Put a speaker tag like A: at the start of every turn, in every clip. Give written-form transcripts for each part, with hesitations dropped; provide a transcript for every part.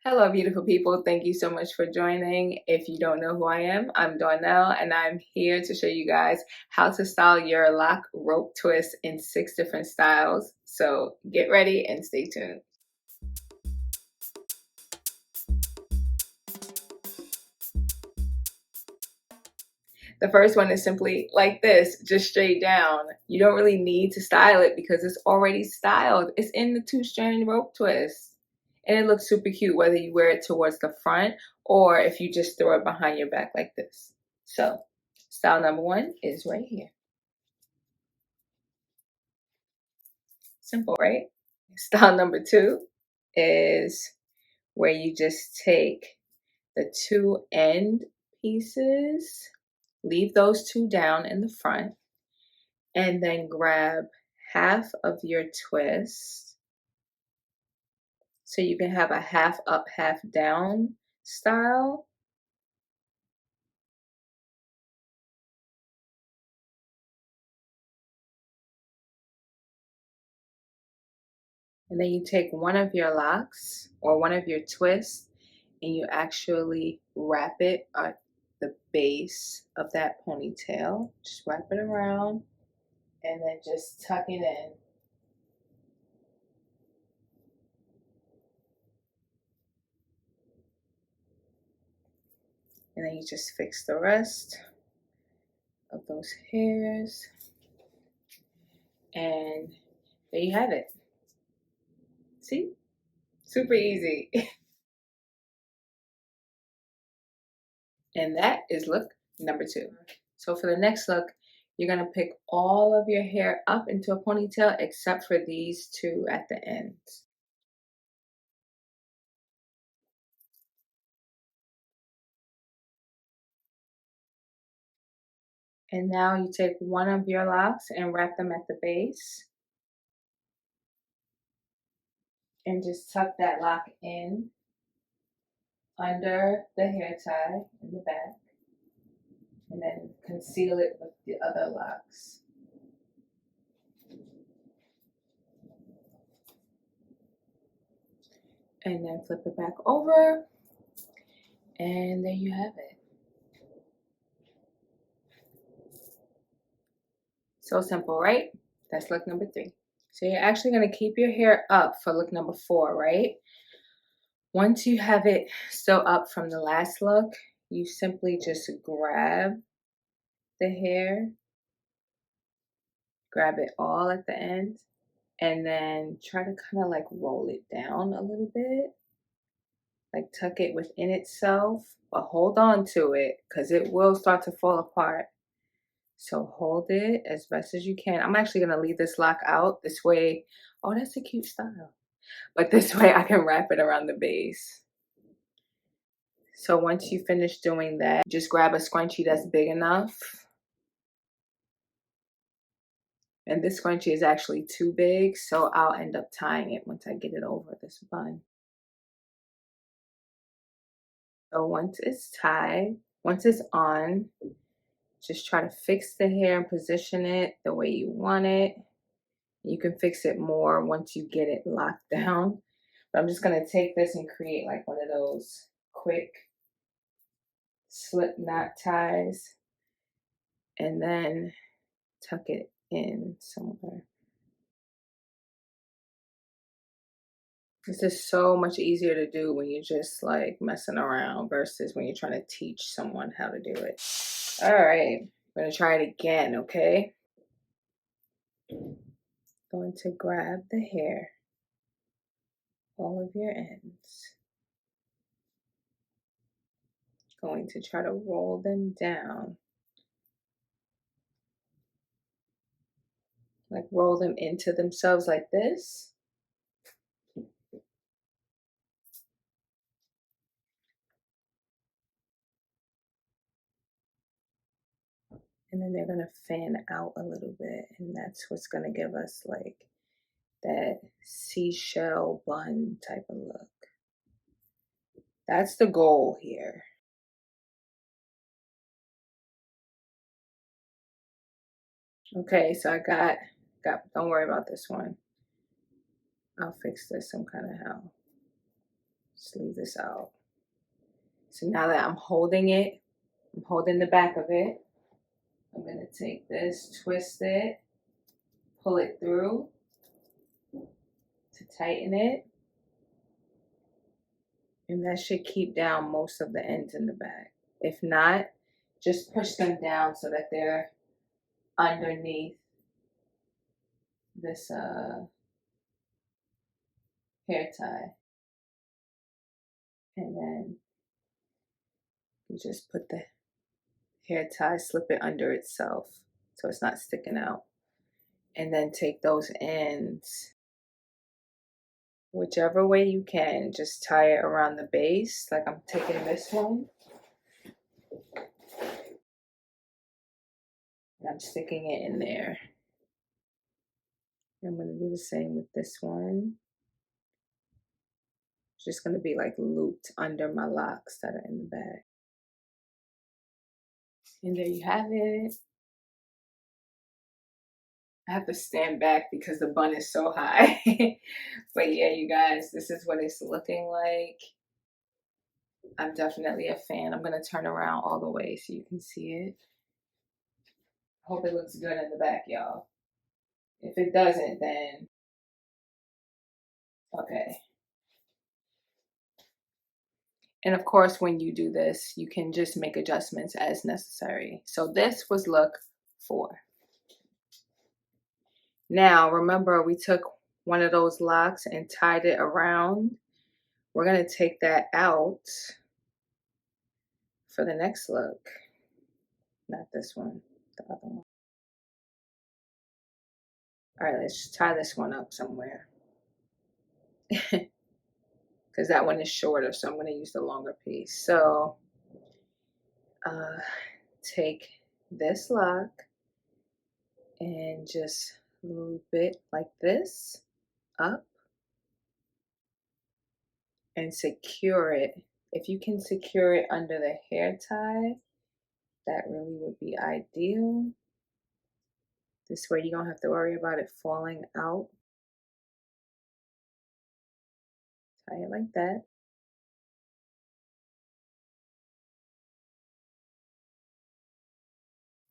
A: Hello, beautiful people. Thank you so much for joining. If you don't know who I am, I'm Darnell, and I'm here to show you guys how to style your lock rope twist in 6 different styles. So get ready and stay tuned. The first one is simply like this, just straight down. You don't really need to style it because it's already styled. It's in the 2-strand rope twist. And it looks super cute whether you wear it towards the front or if you just throw it behind your back like this. So, style number 1 is right here. Simple, right? Style number 2 is where you just take the 2 end pieces, leave those 2 down in the front, and then grab half of your twist. So you can have a half up, half down style. And then you take one of your locks or one of your twists and you actually wrap it at the base of that ponytail. Just wrap it around and then just tuck it in. And then you just fix the rest of those hairs. And there you have it. See? Super easy. And that is look number 2. So for the next look, you're going to pick all of your hair up into a ponytail except for these 2 at the ends. And now you take one of your locks and wrap them at the base. And just tuck that lock in under the hair tie in the back. And then conceal it with the other locks. And then flip it back over. And there you have it. So simple, right? That's look number 3. So you're actually going to keep your hair up for look number 4, right? Once you have it still up from the last look, you simply just grab the hair, grab it all at the end, and then try to kind of like roll it down a little bit. Like tuck it within itself, but hold on to it because it will start to fall apart. So hold it as best as you can. I'm actually going to leave this lock out. This way, oh, that's a cute style. But this way I can wrap it around the base. So once you finish doing that, just grab a scrunchie that's big enough. And this scrunchie is actually too big, so I'll end up tying it once I get it over this bun. So once it's tied, once it's on, just try to fix the hair and position it the way you want it. You can fix it more once you get it locked down. But I'm just going to take this and create like one of those quick slip knot ties and then tuck it in somewhere. This is so much easier to do when you're just like messing around versus when you're trying to teach someone how to do it. All right, we're gonna try it again, okay? Going to grab the hair, all of your ends. Going to try to roll them down. Like roll them into themselves like this. And then they're gonna fan out a little bit, and that's what's gonna give us like that seashell bun type of look. That's the goal here. Okay, so I got, don't worry about this one. I'll fix this some kind of how. Just leave this out. So now that I'm holding it, I'm holding the back of it. I'm going to take this, twist it, pull it through to tighten it. And that should keep down most of the ends in the back. If not, just push them down so that they're underneath this hair tie. And then you just put the hair tie, slip it under itself so it's not sticking out. And then take those ends, whichever way you can, just tie it around the base. Like I'm taking this one. And I'm sticking it in there. I'm going to do the same with this one. It's just going to be like looped under my locks that are in the back. And there you have it. I have to stand back because the bun is so high. But yeah, you guys, this is what it's looking like. I'm definitely a fan. I'm going to turn around all the way so you can see it. Hope it looks good in the back, y'all. If it doesn't, then okay. And of course, when you do this, you can just make adjustments as necessary. So this was look 4. Now, remember, we took one of those locks and tied it around. We're going to take that out for the next look. Not this one, the other one. All right, let's tie this one up somewhere. Because that one is shorter, so I'm going to use the longer piece. So take this lock and just loop it like this up and secure it. If you can secure it under the hair tie, that really would be ideal. This way you don't have to worry about it falling out. Tie it like that.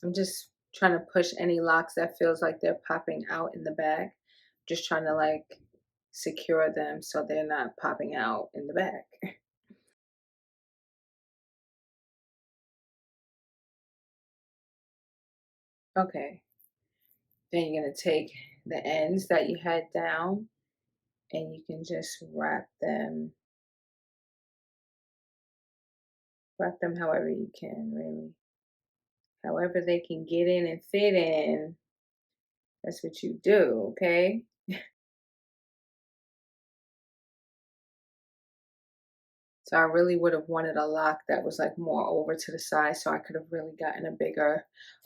A: I'm just trying to push any locks that feels like they're popping out in the back. Just trying to like secure them so they're not popping out in the back. Okay. Then you're going to take the ends that you had down and you can just wrap them however you can, really. However they can get in and fit in, that's what you do, okay? So I really would have wanted a lock that was like more over to the side so I could have really gotten a bigger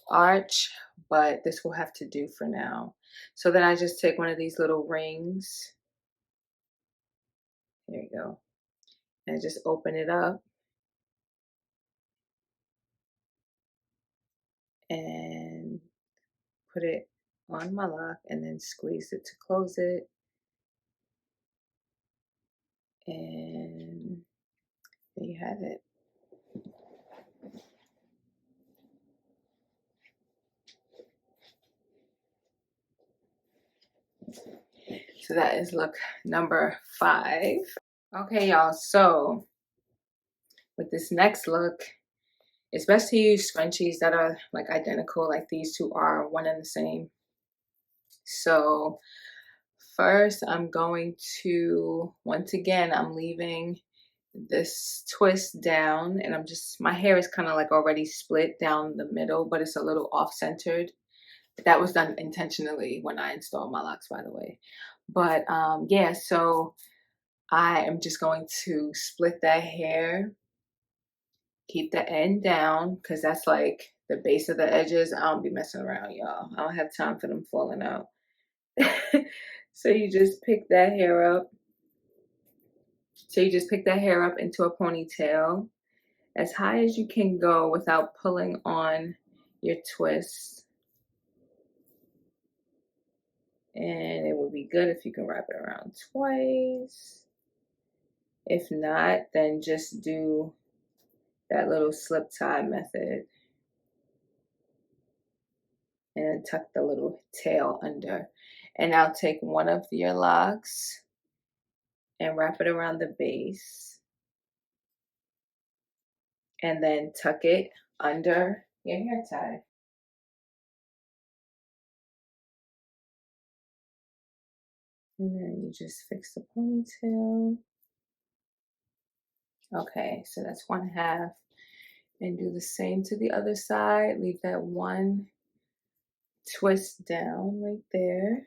A: arch, but this will have to do for now. So then I just take one of these little rings. There you go. And just open it up. And put it on my lock and then squeeze it to close it. And there you have it. So that is look number 5. Okay, y'all, so with this next look, it's best to use scrunchies that are like identical, like these two are one and the same. So first I'm going to, once again, I'm leaving this twist down and my hair is kind of like already split down the middle, but it's a little off-centered. That was done intentionally when I installed my locks, by the way. But yeah, so I am just going to split that hair, keep the end down, because that's like the base of the edges. I don't be messing around, y'all. I don't have time for them falling out. So you just pick that hair up. So you just pick that hair up into a ponytail as high as you can go without pulling on your twist. And it would be good if you can wrap it around twice. If not, then just do that little slip tie method and tuck the little tail under. And now take one of your locks and wrap it around the base, and then tuck it under your hair tie. And then you just fix the ponytail. Okay, so that's one half. And do the same to the other side. Leave that one twist down right there.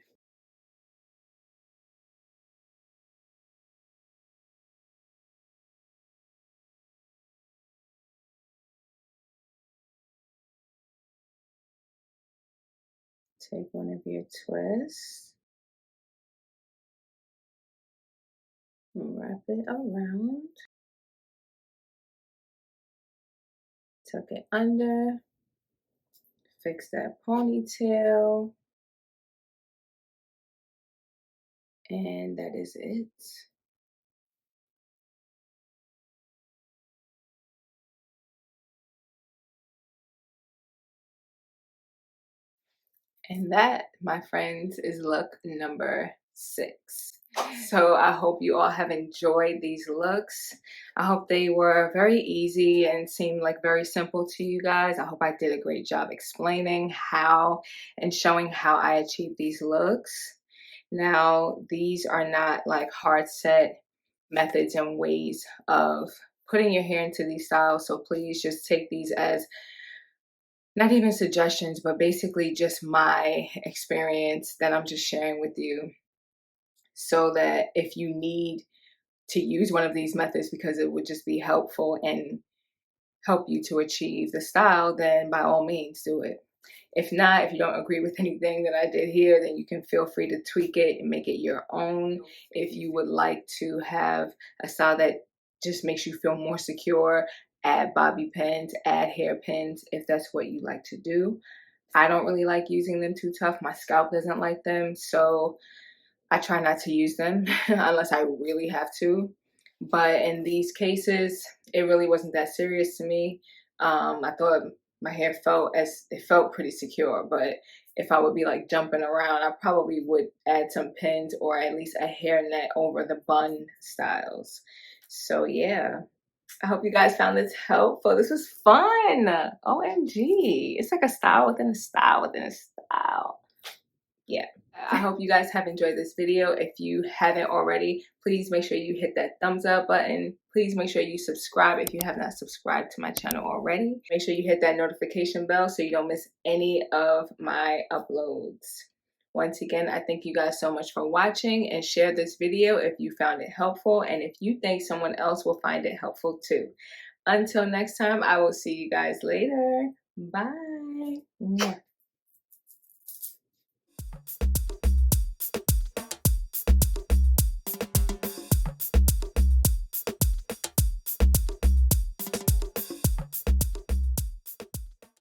A: Take one of your twists, wrap it around, tuck it under, fix that ponytail, and that is it. And that, my friends, is look number 6. So I hope you all have enjoyed these looks. I hope they were very easy and seemed like very simple to you guys. I hope I did a great job explaining how and showing how I achieved these looks. Now, these are not like hard set methods and ways of putting your hair into these styles. So please just take these as not even suggestions, but basically just my experience that I'm just sharing with you, so that if you need to use one of these methods because it would just be helpful and help you to achieve the style, then by all means do it. If not, if you don't agree with anything that I did here, then you can feel free to tweak it and make it your own. If you would like to have a style that just makes you feel more secure, add bobby pins, add hairpins if that's what you like to do. I don't really like using them too tough. My scalp doesn't like them, so I try not to use them unless I really have to. But in these cases, it really wasn't that serious to me. I thought my hair felt pretty secure, but if I would be like jumping around, I probably would add some pins or at least a hairnet over the bun styles. So yeah, I hope you guys found this helpful. This was fun. OMG. It's like a style within a style within a style. Yeah, I hope you guys have enjoyed this video. If you haven't already, please make sure you hit that thumbs up button. Please make sure you subscribe if you have not subscribed to my channel already. Make sure you hit that notification bell so you don't miss any of my uploads. Once again, I thank you guys so much for watching, and share this video if you found it helpful and if you think someone else will find it helpful too. Until next time, I will see you guys later. Bye.